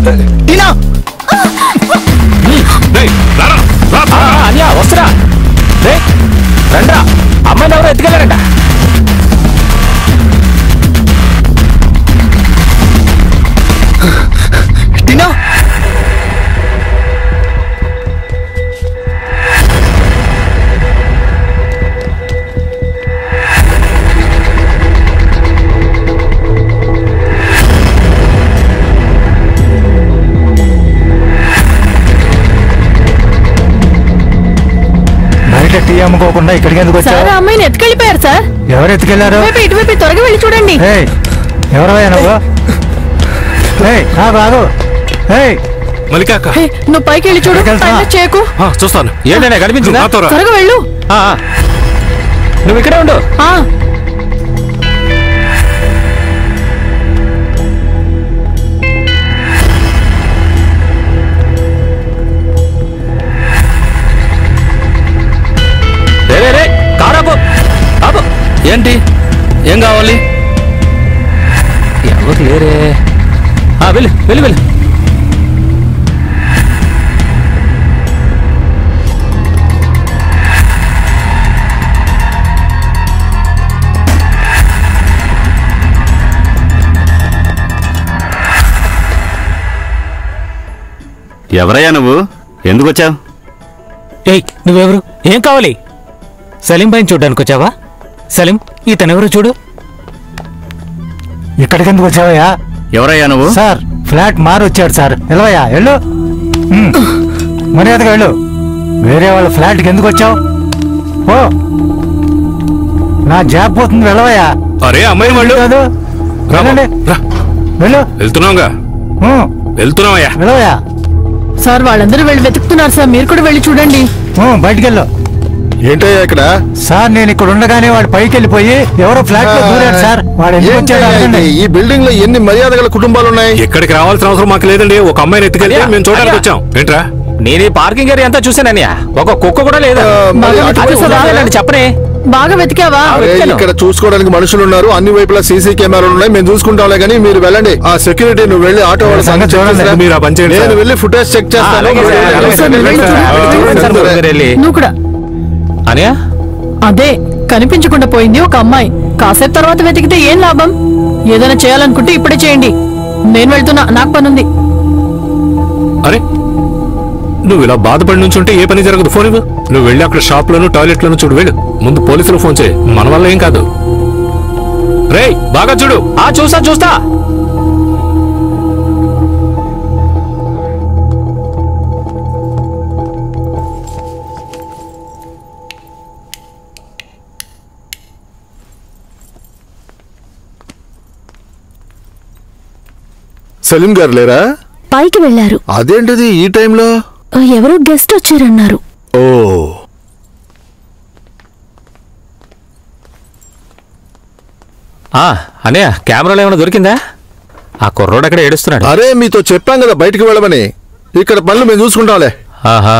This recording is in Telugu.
టీనా అన్యా వస్తురా రండ్రా అమ్మాయిని ఎవరో ఎత్తుకెళ్ళారంట టీనా టీ అమ్ముకోకుండా ఇక్కడికి ఎందుకు వచ్చారు? అమ్మాయిని ఎత్తుకెళ్ళిపోయారు సార్. ఎవరు ఎత్తుకెళ్లారు? ఇటువైపు త్వరగా వెళ్ళి చూడండి. ఎవరయ్యా నువ్వు? మల్లికాక నువ్వు పైకి వెళ్ళి చూడు. చేయకు. చూస్తాను. ఏంటనే కనిపించిందా? త్వరగా వెళ్ళు. నువ్వు ఇక్కడే ఉండు. ఏంటి ఏం కావాలి? ఎవరు లేరే. వెళ్ళు వెళ్ళు వెళ్ళు. ఎవరయ్యా నువ్వు? ఎందుకు వచ్చావు? నువ్వెవరు? ఏం కావాలి? సలీం పైన చూడ్డానికి వచ్చావా? సలీం ఇతనెవరు చూడు. ఇక్కడికి ఎందుకు వచ్చావయ్యా? ఎవరయ్యా నువ్వు? సార్ ఫ్లాట్ మారు వచ్చాడు సార్. వెళ్ళవయ్యా వెళ్ళు, మర్యాదగా వెళ్ళు. వేరే వాళ్ళ ఫ్లాట్కి ఎందుకు వచ్చావు? ఓ నా జాబ్ పోతుంది, వెళ్ళవయ్యా. అరే అమ్మాయి వాళ్ళు వెళ్ళండి, వెళ్ళు. వెళ్తున్నావుగా? వెళ్తున్నావయ్యా. వెళ్ళవయ్యా. సార్ వాళ్ళందరూ వెళ్ళి వెతుకుతున్నారు సార్, మీరు కూడా వెళ్ళి చూడండి. బయటికి వెళ్ళు. ఏంటయ్యా ఇక్కడ? సార్ నేను ఇక్కడ ఉండగానే వాడు పైకి వెళ్ళిపోయి ఎవరో ఫ్లాట్ లో దూరాడు సార్. వాడు ఎందుకు వచ్చాడు? ఈ బిల్డింగ్ లో ఎన్ని మర్యాద గల కుటుంబాలు ఉన్నాయి? ఎక్కడికి రావాల్సిన అవసరం మాకు లేదండి. ఒక అమ్మాయిని ఎత్తుకెళ్తే మేము చూడడానికి వచ్చాం. ఏంట్రా? నేను పార్కింగ్ ఏరియా అంతా చూసానన్నయ్య. ఒక కుక్క కూడా లేదా? చెప్పనే. బాగా వెతికావా? ఇక్కడ చూసుకోవడానికి మనుషులు ఉన్నారు, అన్ని వైపులా సీసీ కెమెరాలు ఉన్నాయి, మేము చూసుకుంటాంలే కానీ మీరు వెళ్ళండి. ఆ సెక్యూరిటీ నువ్వు వెళ్ళి ఆటో వాళ్ళ సంగతి చూడండి. మీరు ఆ పని చేయండి. నేను వెళ్ళి ఫుటేజ్ చెక్ చేస్తాను. నువ్వు కూడా అనియా? అదే కనిపించకుండా పోయింది ఒక అమ్మాయి. కాసేపు తర్వాత వెతికితే ఏం లాభం? ఏదైనా చేయాలనుకుంటే ఇప్పుడే చేయండి. నేను వెళ్తున్నా, నాకు పనుంది. అరే నువ్వు ఇలా బాధపడి నుంచుంటే ఏ పని జరగదు. ఫోన్ ఇవ్వు. నువ్వు వెళ్ళి అక్కడ షాప్ లోను టాయిలెట్ లోను చూడు. వెళ్ళు. ముందు పోలీసులు ఫోన్ చేయి. మన వల్ల ఏం కాదు. రేయ్ బాగా చూడు. చూస్తా. సలీం గారు లేరా? పైకి వెళ్లారు. అదేంటిది ఈ టైంలో? ఎవరో గెస్ట్ వచ్చారన్నారు. ఓ అన్నయ్య కెమెరాలో ఏమైనా దొరికిందా? ఆ కుర్రోడు అక్కడ ఏడుస్తున్నాడు. అరే మీతో చెప్పాం కదా బయటికి వెళ్ళమని. ఇక్కడ పనులు మేము చూసుకుంటాంలే. ఆహా